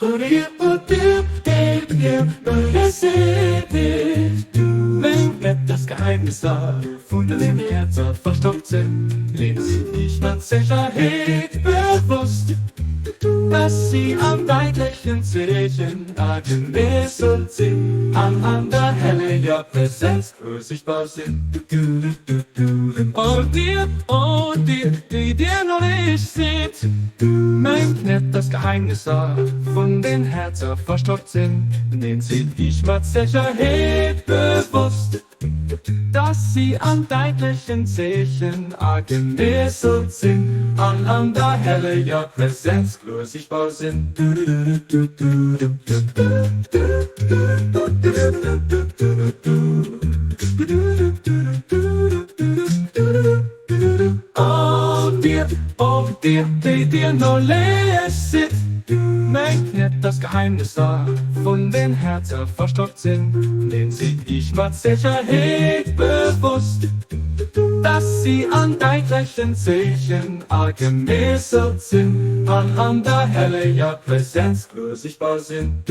Wenn das Geheimnis von dem Herz verstockt sind, lehnt sie nicht mit Sicherheit bewusst, dass sie am weiblichen Zeichen angemessen sind, aneinander helle ja Präsenz sichtbar sind. Und die dir noch nicht seht, meint nicht das Geheimnis von den Herzen verstockt sind, lehnt sie nicht mit Sicherheit bewusst, dass sie an deitlichen Zeichen angemessen sind, aneinander helle ja Präsenz sichtbar sind. Die dir nur lässt, meint nicht das Geheimnis von den Herzen verstockt sind, lehnt sie dich mit Sicherheit bewusst, dass sie an deitlichen Zeichen angemessen sind, aneinander helle ja Präsenz sichtbar sind.